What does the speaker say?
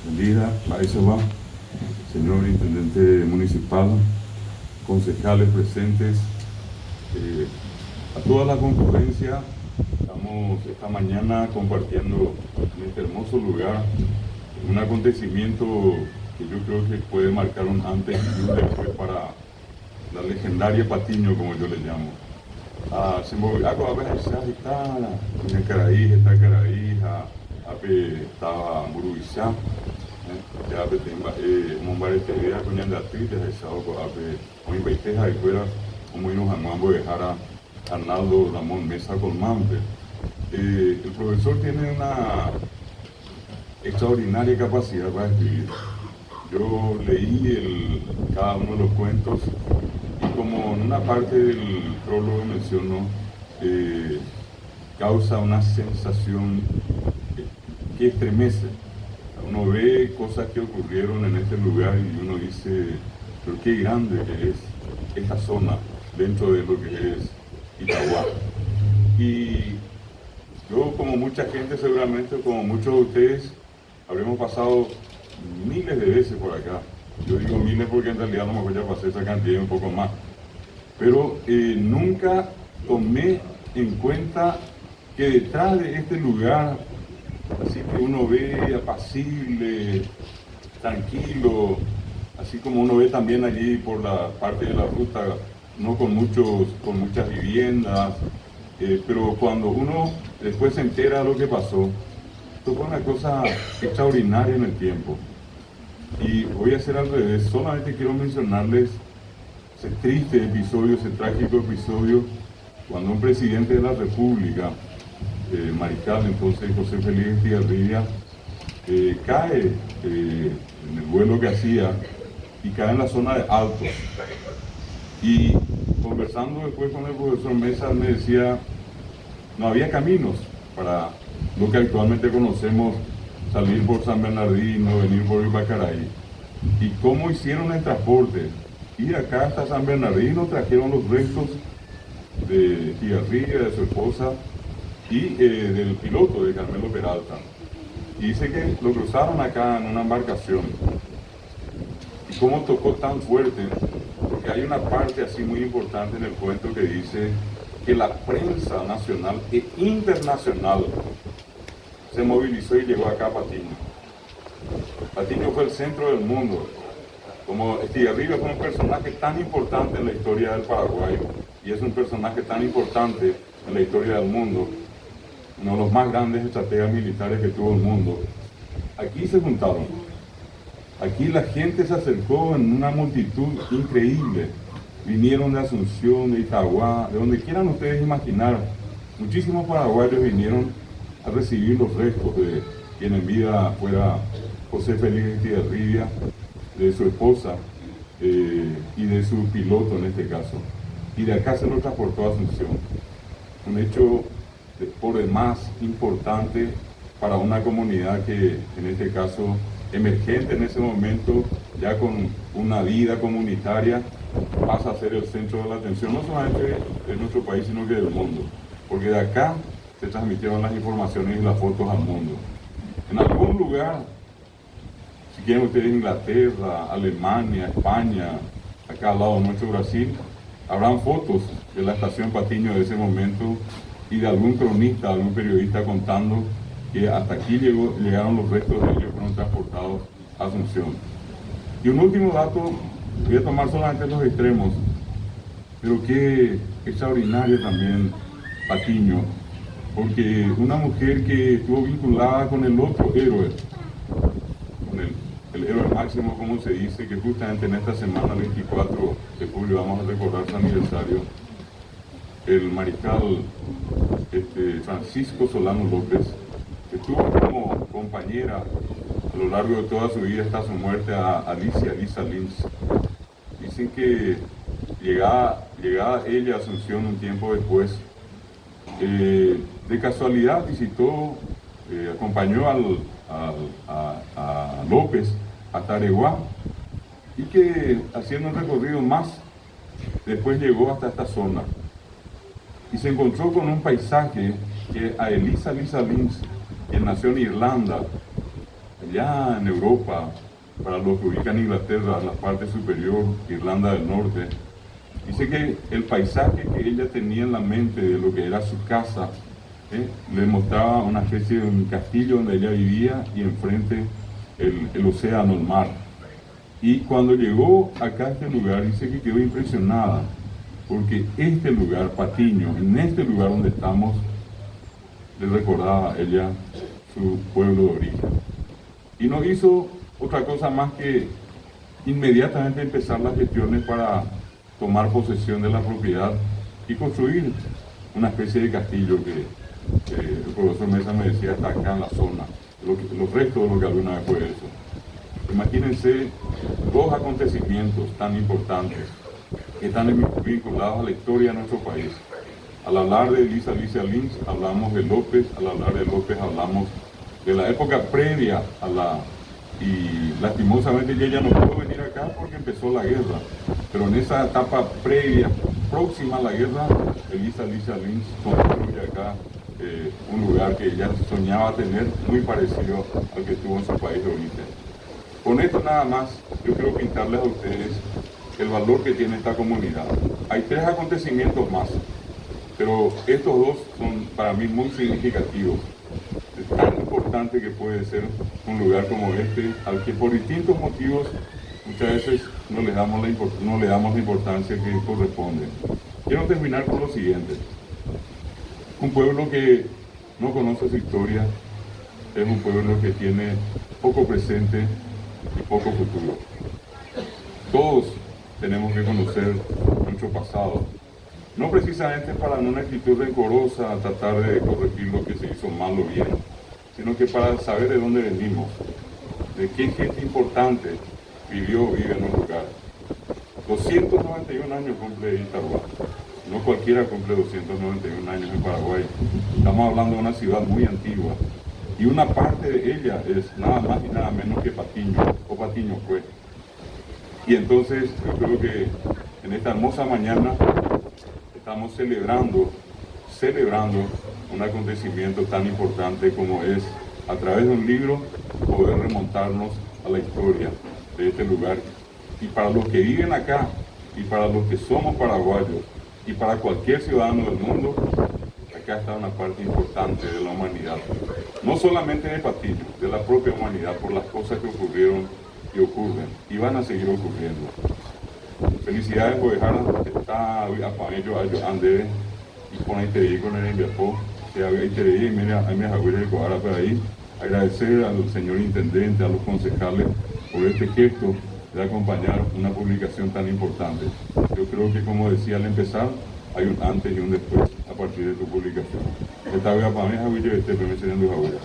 Bendiga, Baisaba, señor intendente municipal, concejales presentes, a toda la concurrencia. Estamos esta mañana compartiendo en este hermoso lugar un acontecimiento que yo creo que puede marcar un antes y un después para la legendaria Patiño, como yo le llamo. Se movió algo a veces está en Caraí, está Caraí, estaba Muruizá, ya tengo un bar de teoría con el datil de Jesao con muy baiteja y fuera como nos amamos dejar a Arnaldo Ramón Mesa Colmante. El profesor tiene una extraordinaria capacidad para escribir. Yo leí cada uno de los cuentos y como en una parte del prólogo mencionó, causa una sensación que estremece. Uno ve cosas que ocurrieron en este lugar y uno dice, pero qué grande que es esta zona dentro de lo que es Itagua. Y yo, como mucha gente seguramente, como muchos de ustedes, habremos pasado miles de veces por acá. Yo digo miles porque en realidad no me voy a pasar esa cantidad, un poco más. Pero nunca tomé en cuenta que detrás de este lugar, así que uno ve apacible, tranquilo, así como uno ve también allí por la parte de la ruta, no con muchas viviendas, pero cuando uno después se entera de lo que pasó, esto fue una cosa extraordinaria en el tiempo. Y voy a hacer al revés, solamente quiero mencionarles ese triste episodio, ese trágico episodio, cuando un presidente de la República, Mariscal, entonces José Félix Estigarribia, cae en el vuelo que hacía y cae en la zona de Altos. Y conversando después con el profesor Mesa, me decía, no había caminos para lo que actualmente conocemos, salir por San Bernardino, venir por Ibacaraí. ¿Y cómo hicieron el transporte? Ir acá hasta San Bernardino, trajeron los restos de Estigarribia, de su esposa, y del piloto de Carmelo Peralta. Y dice que lo cruzaron acá en una embarcación. Y cómo tocó tan fuerte, porque hay una parte así muy importante en el cuento que dice que la prensa nacional e internacional se movilizó y llegó acá a Patiño. Patiño fue el centro del mundo. Como Estigarribia fue un personaje tan importante en la historia del Paraguay, y es un personaje tan importante en la historia del mundo, uno de los más grandes estrategas militares que tuvo el mundo. Aquí se juntaron. Aquí la gente se acercó en una multitud increíble. Vinieron de Asunción, de Itagua, de donde quieran ustedes imaginar. Muchísimos paraguayos vinieron a recibir los restos de quien en vida fuera José Félix Estigarribia, de su esposa y de su piloto en este caso. Y de acá se lo transportó a Asunción. Un hecho por demás importante para una comunidad que en este caso emergente en ese momento, ya con una vida comunitaria, pasa a ser el centro de la atención no solamente de nuestro país sino que del mundo, porque de acá se transmitieron las informaciones y las fotos al mundo. En algún lugar, si quieren ustedes, Inglaterra, Alemania, España, acá al lado nuestro Brasil, habrán fotos de la estación Patiño de ese momento y de algún cronista, algún periodista contando que hasta aquí llegaron los restos de ellos, fueron transportados a Asunción. Y un último dato, voy a tomar solamente los extremos, pero qué extraordinario también Patiño, porque una mujer que estuvo vinculada con el otro héroe, con el héroe máximo, como se dice, que justamente en esta semana, 24 de julio, vamos a recordar su aniversario, el mariscal Francisco Solano López, que tuvo como compañera a lo largo de toda su vida hasta su muerte a Alicia Lisa Lins. Dicen que llegada ella a Asunción un tiempo después, de casualidad visitó, acompañó a López hasta Areguá, y que haciendo un recorrido más, después llegó hasta esta zona. Y se encontró con un paisaje que a Elisa Lisa Lins, quien nació en Irlanda, allá en Europa, para los que ubican Inglaterra, la parte superior, Irlanda del Norte. Dice que el paisaje que ella tenía en la mente de lo que era su casa, le mostraba una especie de un castillo donde ella vivía y enfrente el océano, el mar. Y cuando llegó acá a este lugar, dice que quedó impresionada, porque este lugar, Patiño, en este lugar donde estamos, le recordaba a ella su pueblo de origen. Y no hizo otra cosa más que inmediatamente empezar las gestiones para tomar posesión de la propiedad y construir una especie de castillo que el profesor Mesa me decía está acá en la zona, los restos de lo que alguna vez fue eso. Imagínense dos acontecimientos tan importantes que están vinculados a la historia de nuestro país. Al hablar de Elisa Alicia Lins hablamos de López, al hablar de López hablamos de la época previa a la... Y lastimosamente ella no pudo venir acá porque empezó la guerra, pero en esa etapa previa, próxima a la guerra, Elisa Alicia Lins construye acá un lugar que ella soñaba tener muy parecido al que tuvo en su país de origen. Con esto nada más, yo quiero pintarles a ustedes el valor que tiene esta comunidad. Hay tres acontecimientos más, pero estos dos son para mí muy significativos. Es tan importante que puede ser un lugar como este, al que por distintos motivos muchas veces no le damos la importancia que corresponde. Quiero terminar con lo siguiente. Un pueblo que no conoce su historia es un pueblo que tiene poco presente y poco futuro. Todos tenemos que conocer nuestro pasado, no precisamente para una actitud rencorosa, tratar de corregir lo que se hizo mal o bien, sino que para saber de dónde venimos, de qué gente importante vivió o vive en un lugar. 291 años cumple Itarhuac. No cualquiera cumple 291 años en Paraguay. Estamos hablando de una ciudad muy antigua. Y una parte de ella es nada más y nada menos que Patiño, o Patiño fue. Y entonces yo creo que en esta hermosa mañana estamos celebrando un acontecimiento tan importante como es, a través de un libro, poder remontarnos a la historia de este lugar. Y para los que viven acá, y para los que somos paraguayos, y para cualquier ciudadano del mundo, acá está una parte importante de la humanidad. No solamente de Patiño, de la propia humanidad, por las cosas que ocurrieron y ocurren, y van a seguir ocurriendo. Felicidades por dejar esta apaño a Ande y con ahí con el enviapó, que ahí te y mira, a mi abuela de Coara por ahí. Agradecer al señor intendente, a los concejales por este gesto de acompañar una publicación tan importante. Yo creo que, como decía al empezar, hay un antes y un después a partir de tu publicación. Esta vez para mí es abuela, este primer señor de abuela.